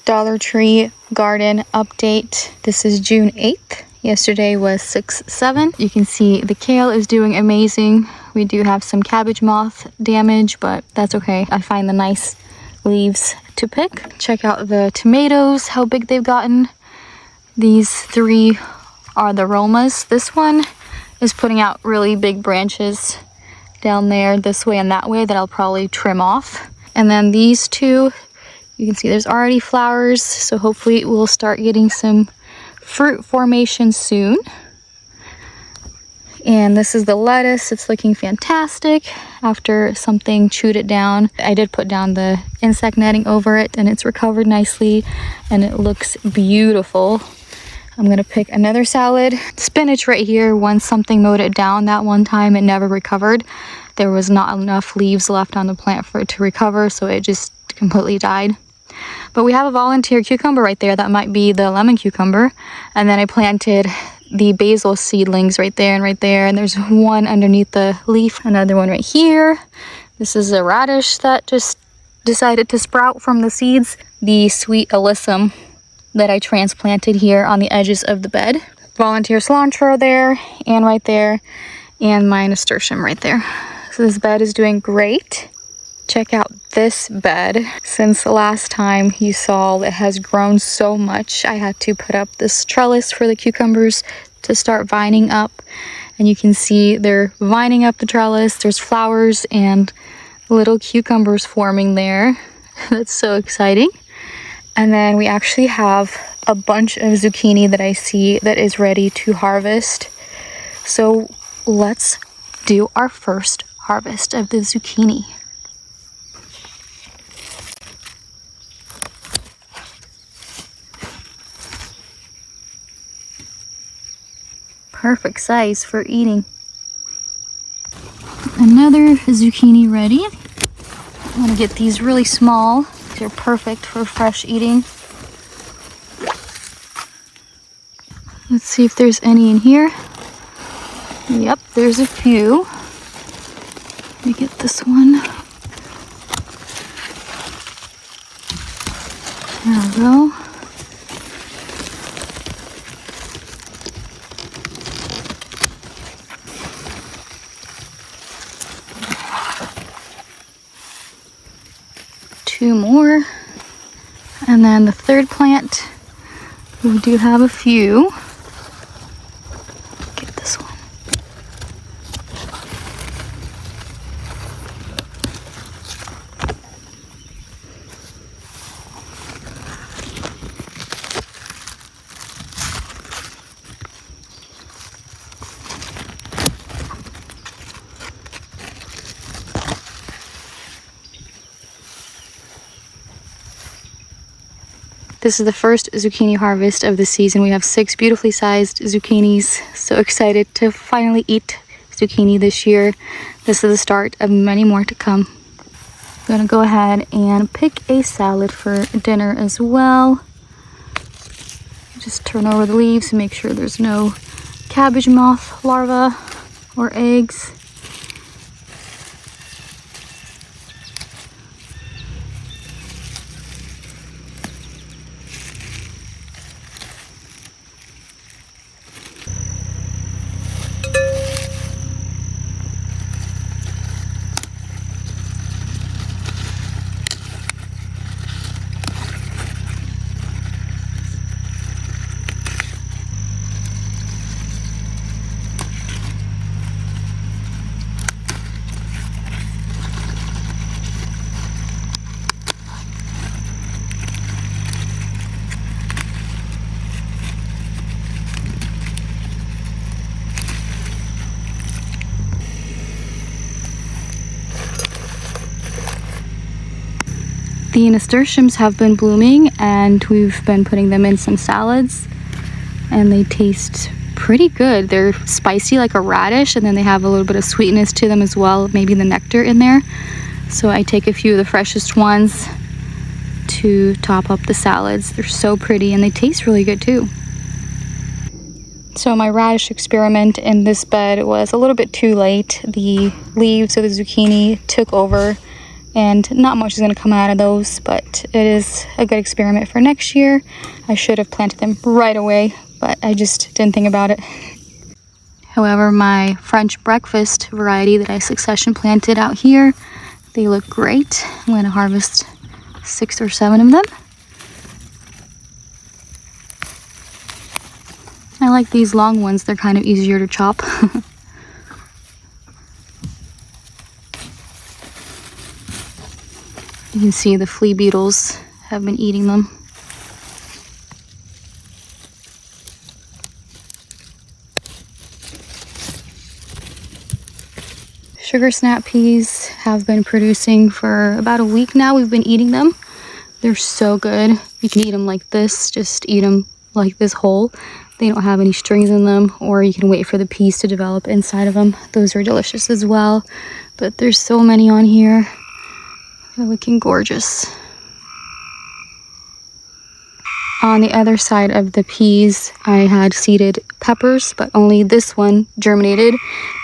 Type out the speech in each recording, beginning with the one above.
Dollar Tree garden update. This is June 8th. Yesterday was 6/7. You can see the kale is doing amazing. We do have some cabbage moth damage, but that's okay. I find the nice leaves to pick. Check out the tomatoes, how big they've gotten. These three are the Romas. This one is putting out really big branches down there, this way and that way, that I'll probably trim off. And then these two, you can see there's already flowers, so hopefully we'll start getting some fruit formation soon. And this is the lettuce. It's looking fantastic after something chewed it down. I did put down the insect netting over it and it's recovered nicely and it looks beautiful. I'm gonna pick another salad. Spinach right here, once something mowed it down that one time, it never recovered. There was not enough leaves left on the plant for it to recover, so it just completely died. But we have a volunteer cucumber right there. That might be the lemon cucumber. And then I planted the basil seedlings right there, and there's one underneath the leaf, another one right here. This is a radish that just decided to sprout from the seeds. The sweet alyssum that I transplanted here on the edges of the bed. Volunteer cilantro there, and right there, and my nasturtium right there. So this bed is doing great. Check out this bed. Since the last time you saw, it has grown so much. I had to put up this trellis for the cucumbers to start vining up. And you can see they're vining up the trellis. There's flowers and little cucumbers forming there. That's so exciting. And then we actually have a bunch of zucchini that I see that is ready to harvest. So let's do our first harvest of the zucchini. Perfect size for eating. Another zucchini ready. I'm gonna get these really small. They're perfect for fresh eating. Let's see if there's any in here. Yep, there's a few. Let me get this one. There we go. Two more, and then the third plant, we do have a few. Get this one. This is the first zucchini harvest of the season. We have 6 beautifully sized zucchinis. So excited to finally eat zucchini this year. This is the start of many more to come. I'm gonna go ahead and pick a salad for dinner as well. Just turn over the leaves and make sure there's no cabbage moth larvae or eggs. The nasturtiums have been blooming and we've been putting them in some salads and they taste pretty good. They're spicy like a radish and then they have a little bit of sweetness to them as well, maybe the nectar in there. So I take a few of the freshest ones to top up the salads. They're so pretty and they taste really good too. So my radish experiment in this bed was a little bit too late. The leaves of the zucchini took over and not much is going to come out of those, but it is a good experiment for next year. I should have planted them right away, but I just didn't think about it. However, my French breakfast variety that I succession planted out here, they look great. I'm going to harvest 6 or 7 of them. I like these long ones, they're kind of easier to chop. You can see the flea beetles have been eating them. Sugar snap peas have been producing for about a week now. We've been eating them. They're so good. You can eat them like this, just eat them like this whole. They don't have any strings in them, or you can wait for the peas to develop inside of them. Those are delicious as well. But there's so many on here. They're looking gorgeous. On the other side of the peas, I had seeded peppers, but only this one germinated,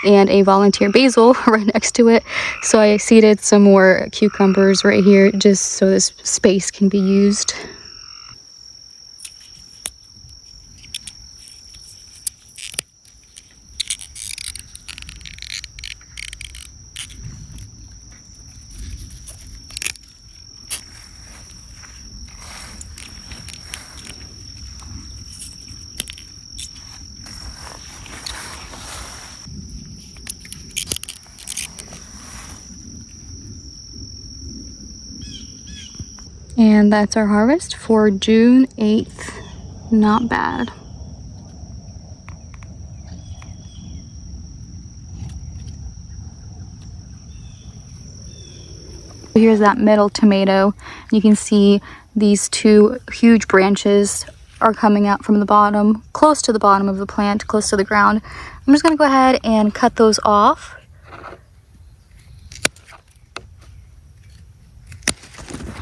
and a volunteer basil right next to it. So I seeded some more cucumbers right here, just so this space can be used. And that's our harvest for June 8th. Not bad. Here's that middle tomato. You can see these 2 huge branches are coming out from the bottom, close to the bottom of the plant, close to the ground. I'm just gonna go ahead and cut those off.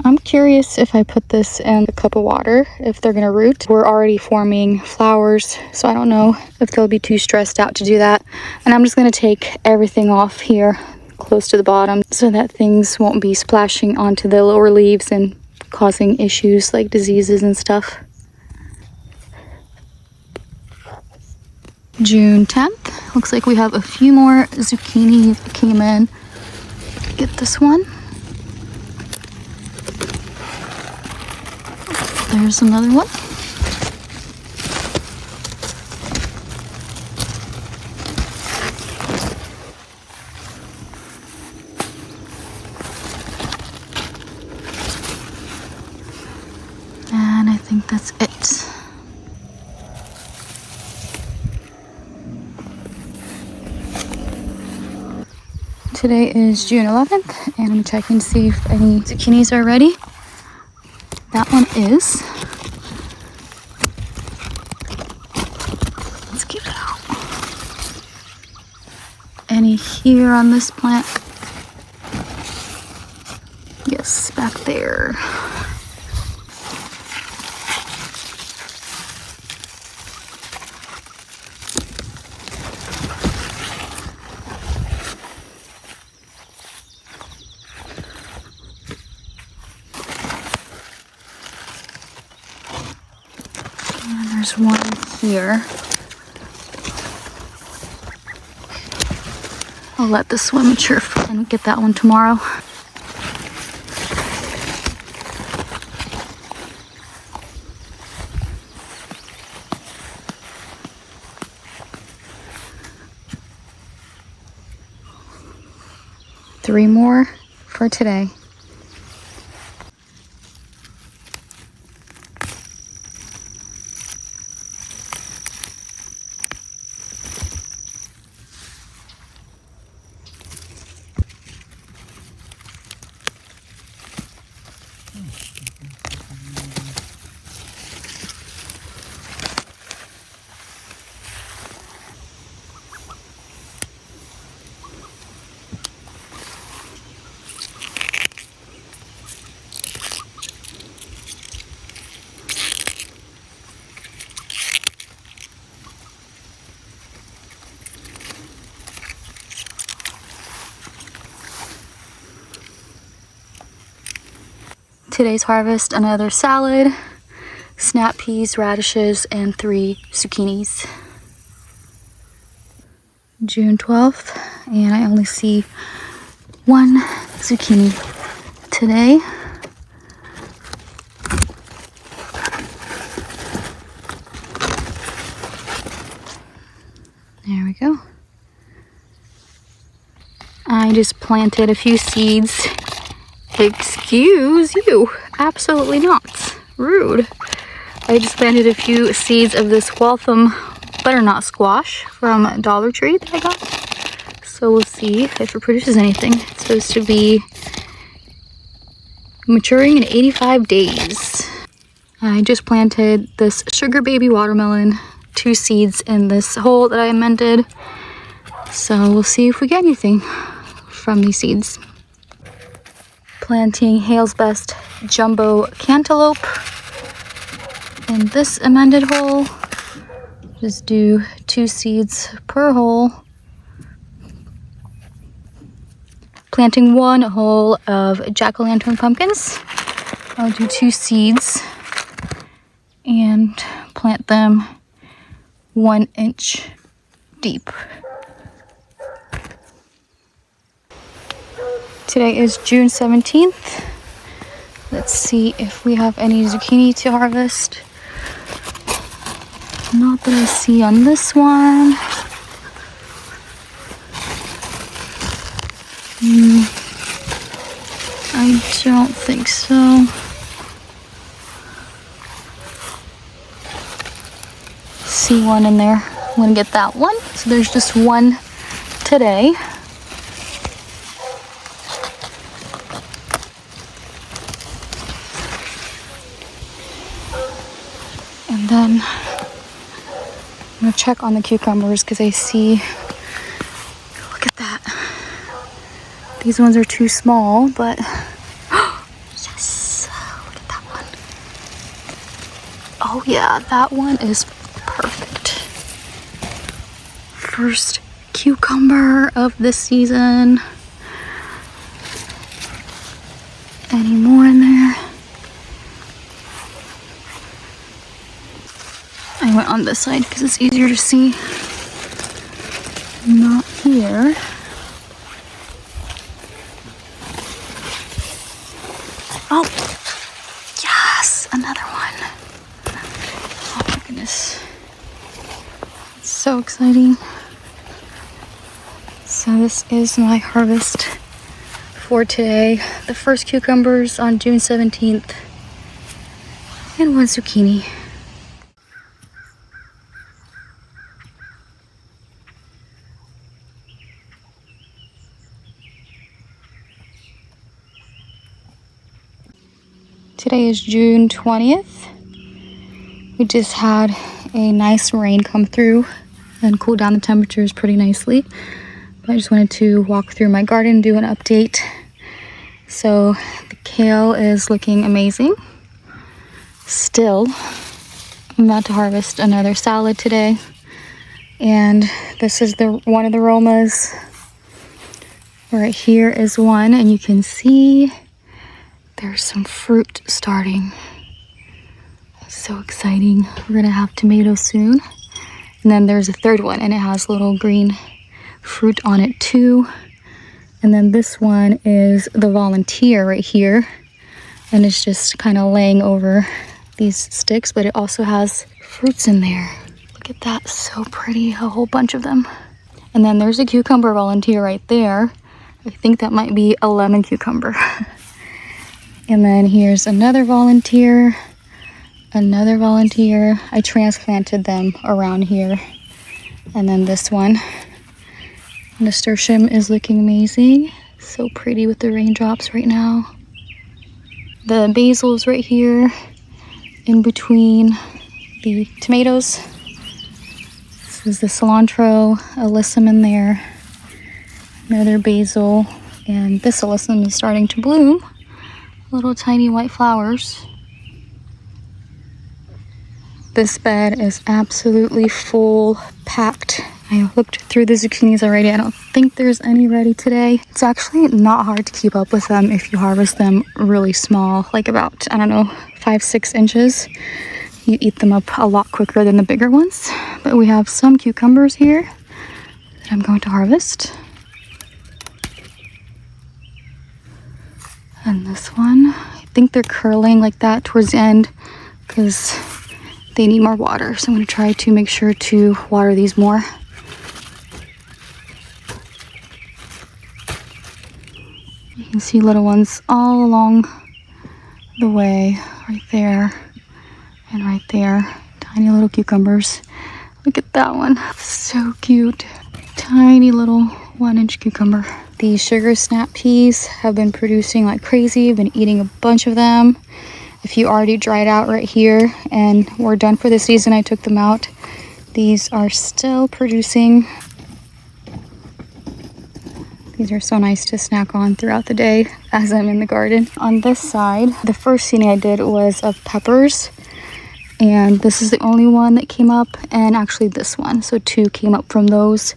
I'm curious if I put this in a cup of water, if they're gonna root. We're already forming flowers, so I don't know if they'll be too stressed out to do that. And I'm just gonna take everything off here close to the bottom so that things won't be splashing onto the lower leaves and causing issues like diseases and stuff. June 10th. Looks like we have a few more zucchini that came in. Get this one. There's another one. And I think that's it. Today is June 11th, and I'm checking to see if any zucchinis are ready. That one is. Let's get it out. Any here on this plant? Yes, back there. And there's one here. I'll let this one mature and get that one tomorrow. Three more for today. Today's harvest, another salad, snap peas, radishes, and 3 zucchinis. June 12th, and I only see 1 zucchini today. There we go. I just planted a few seeds. Excuse you, absolutely not. Rude. I just planted a few seeds of this Waltham butternut squash from Dollar Tree that I got. So we'll see if it produces anything. It's supposed to be maturing in 85 days. I just planted this sugar baby watermelon, 2 seeds in this hole that I amended. So we'll see if we get anything from these seeds. Planting Hale's Best jumbo cantaloupe in this amended hole. Just do 2 seeds per hole. Planting 1 hole of jack-o'-lantern pumpkins. I'll do 2 seeds and plant them 1 inch deep. Today is June 17th. Let's see if we have any zucchini to harvest. Not that I see on this one. I don't think so. See one in there. I'm gonna get that one. So there's just 1 today. And then I'm gonna check on the cucumbers because I see, look at that. These ones are too small, but yes, look at that one. Oh yeah, that one is perfect. First cucumber of this season. Any more in there? I went on this side because it's easier to see. Not here. Oh, yes, another one. Oh my goodness. It's so exciting. So this is my harvest for today. The first cucumbers on June 17th and 1 zucchini. Today is June 20th. We just had a nice rain come through and cool down the temperatures pretty nicely. But I just wanted to walk through my garden and do an update. So the kale is looking amazing. Still, I'm about to harvest another salad today. And this is one of the Romas. Right here is one, and you can see there's some fruit starting. So exciting. We're gonna have tomatoes soon. And then there's a third one, and it has little green fruit on it too. And then this one is the volunteer right here. And it's just kind of laying over these sticks, but it also has fruits in there. Look at that, so pretty, a whole bunch of them. And then there's a cucumber volunteer right there. I think that might be a lemon cucumber. And then here's another volunteer, another volunteer. I transplanted them around here. And then this one. Nasturtium is looking amazing. So pretty with the raindrops right now. The basil's right here in between the tomatoes. This is the cilantro, alyssum in there. Another basil. And this alyssum is starting to bloom. Little tiny white flowers. This bed is absolutely full packed. I looked through the zucchinis already. I don't think there's any ready today. It's actually not hard to keep up with them if you harvest them really small, like about, I don't know, 5-6 inches. You eat them up a lot quicker than the bigger ones. But we have some cucumbers here that I'm going to harvest. And this one, I think they're curling like that towards the end because they need more water. So I'm going to try to make sure to water these more. You can see little ones all along the way, right there and right there. Tiny little cucumbers. Look at that one, so cute. Tiny little 1-inch cucumber. These sugar snap peas have been producing like crazy. I've been eating a bunch of them. A few already dried out right here and we're done for the season. I took them out. These are still producing. These are so nice to snack on throughout the day as I'm in the garden. On this side, the first seeding I did was of peppers. And this is the only one that came up, and actually this one. So 2 came up from those.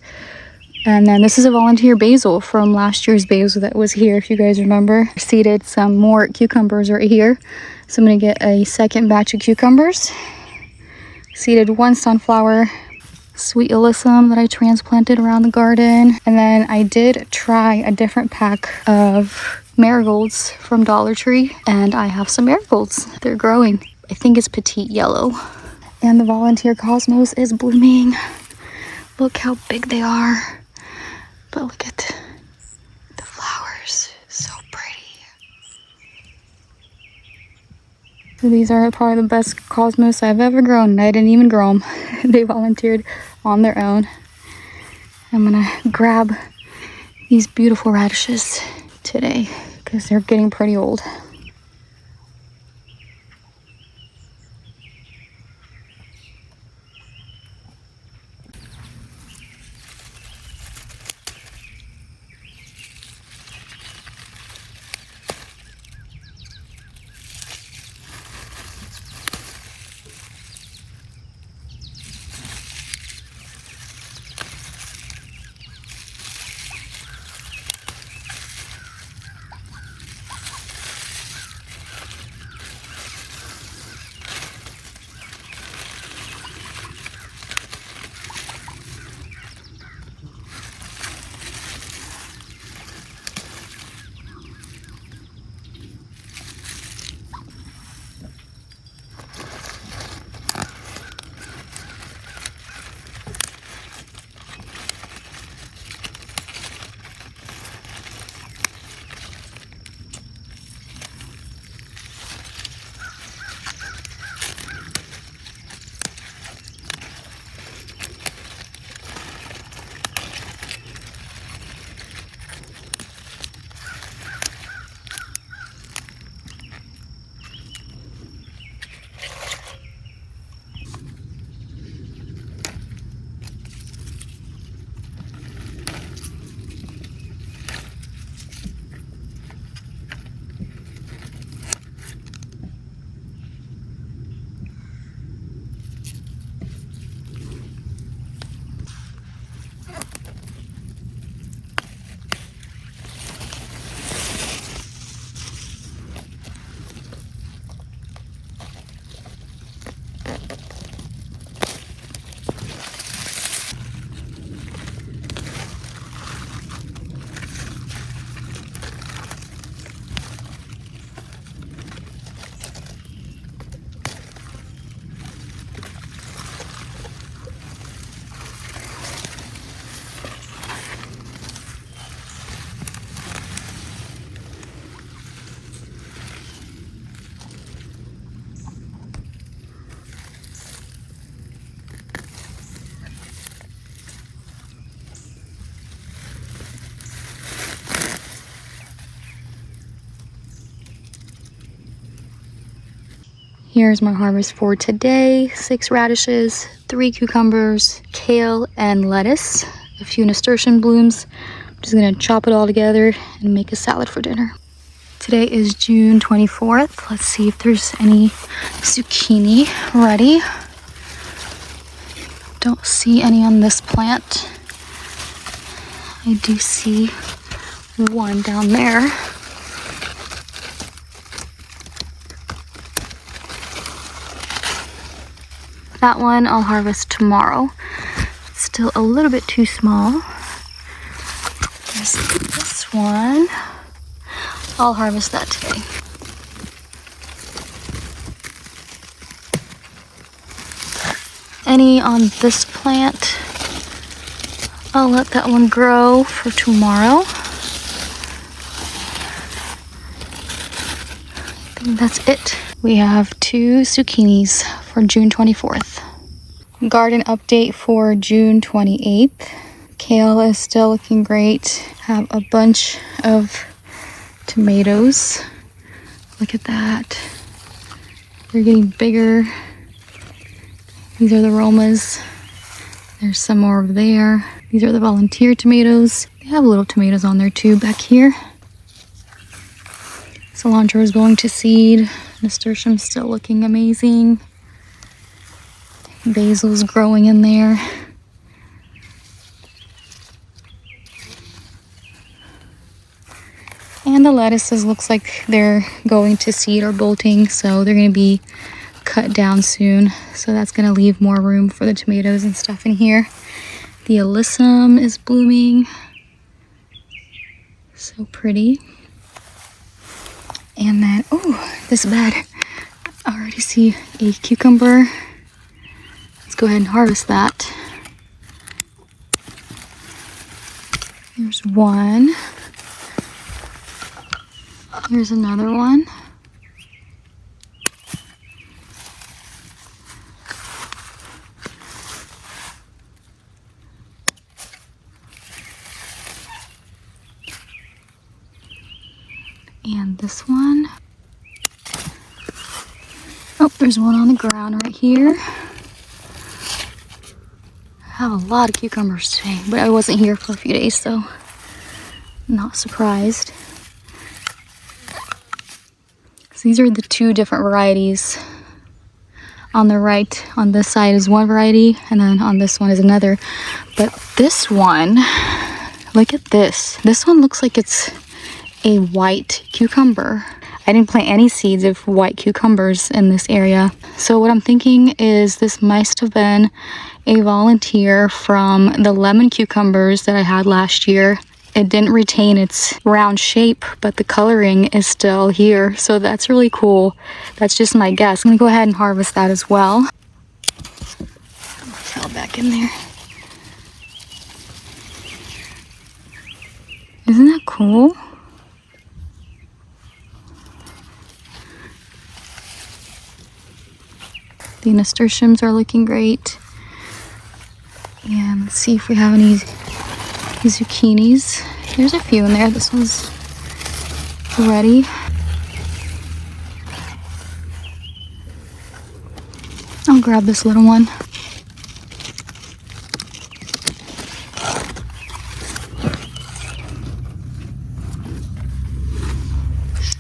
And then this is a volunteer basil from last year's basil that was here, if you guys remember. I seeded some more cucumbers right here. So I'm gonna get a second batch of cucumbers. Seeded 1 sunflower, sweet alyssum that I transplanted around the garden. And then I did try a different pack of marigolds from Dollar Tree, and I have some marigolds. They're growing. I think it's petite yellow. And the volunteer cosmos is blooming. Look how big they are. But look at the flowers, so pretty. So these are probably the best cosmos I've ever grown, and I didn't even grow them. They volunteered on their own. I'm gonna grab these beautiful radishes today because they're getting pretty old. Here's my harvest for today. 6 radishes, 3 cucumbers, kale and lettuce, a few nasturtium blooms. I'm just gonna chop it all together and make a salad for dinner. Today is June 24th. Let's see if there's any zucchini ready. Don't see any on this plant. I do see one down there. That one I'll harvest tomorrow. It's still a little bit too small. There's this one. I'll harvest that today. Any on this plant, I'll let that one grow for tomorrow. I think that's it. We have 2 zucchinis for June 24th. Garden update for June 28th. Kale is still looking great. Have a bunch of tomatoes. Look at that. They're getting bigger. These are the Romas. There's some more over there. These are the volunteer tomatoes. They have little tomatoes on there too back here. Cilantro is going to seed. Nasturtium's still looking amazing. Basil's growing in there. And the lettuces looks like they're going to seed or bolting, so they're going to be cut down soon. So that's going to leave more room for the tomatoes and stuff in here. The alyssum is blooming. So pretty. And then, oh, this bed. I already see a cucumber. Let's go ahead and harvest that. Here's one. Here's another one. And this one. Oh, there's one on the ground right here. I have a lot of cucumbers today, but I wasn't here for a few days, so I'm not surprised. So these are the 2 different varieties. On the right, on this side is one variety, and then on this one is another. But this one, look at this. This one looks like it's a white cucumber. I didn't plant any seeds of white cucumbers in this area. So what I'm thinking is this must have been a volunteer from the lemon cucumbers that I had last year. It didn't retain its round shape, but the coloring is still here. So that's really cool. That's just my guess. I'm gonna go ahead and harvest that as well. Fell back in there. Isn't that cool? The nasturtiums are looking great. And let's see if we have any zucchinis. There's a few in there. This one's ready. I'll grab this little one.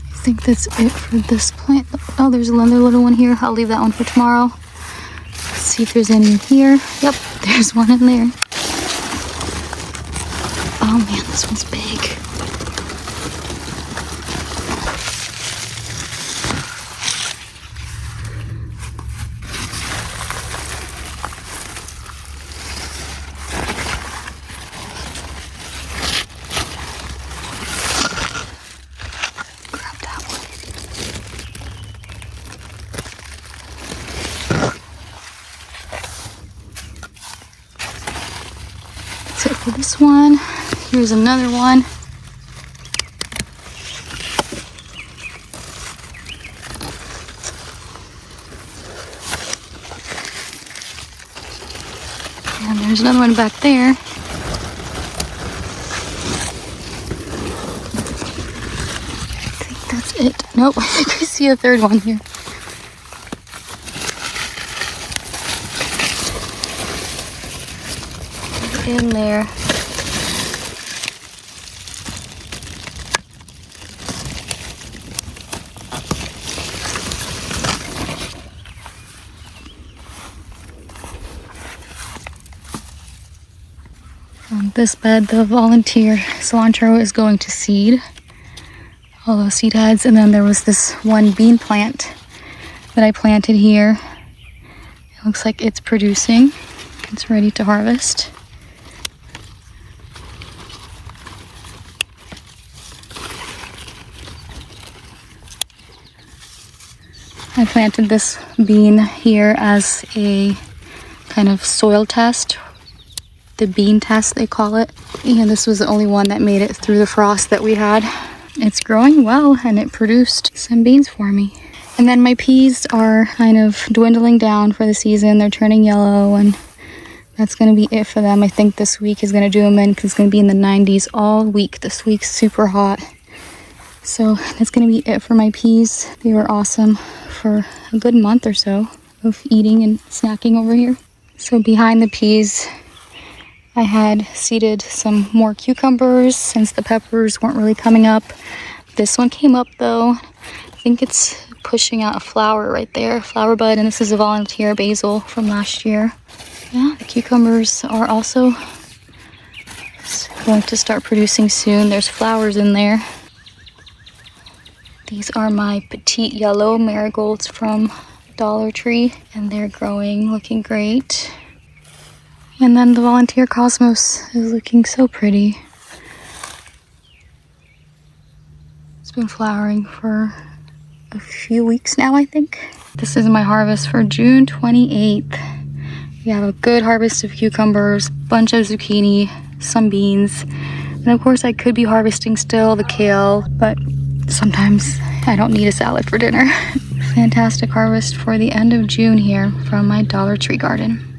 I think that's it for this plant. Oh, there's another little one here. I'll leave that one for tomorrow. Let's see if there's any in here. Yep, there's one in there. Oh man, this one's big. Grab that one. That's it for this one. Here's another one. And there's another one back there. I think that's it. Nope, I think I see a third one here. In there. On this bed, the volunteer cilantro is going to seed. All those seed heads. And then there was this one bean plant that I planted here. It looks like it's producing. It's ready to harvest. I planted this bean here as a kind of soil test, the bean test they call it. And this was the only one that made it through the frost that we had. It's growing well and it produced some beans for me. And then my peas are kind of dwindling down for the season. They're turning yellow and that's going to be it for them. I think this week is going to do them in because it's going to be in the 90s all week. This week's super hot. So that's going to be it for my peas. They were awesome for a good month or so of eating and snacking over here. So behind the peas, I had seeded some more cucumbers since the peppers weren't really coming up. This one came up though. I think it's pushing out a flower right there, flower bud, and this is a volunteer basil from last year. Yeah, the cucumbers are also going to start producing soon. There's flowers in there. These are my petite yellow marigolds from Dollar Tree, and they're growing, looking great. And then the volunteer cosmos is looking so pretty. It's been flowering for a few weeks now, I think. This is my harvest for June 28th. We have a good harvest of cucumbers, bunch of zucchini, some beans, and of course I could be harvesting still the kale, but sometimes I don't need a salad for dinner. Fantastic harvest for the end of June here from my Dollar Tree garden.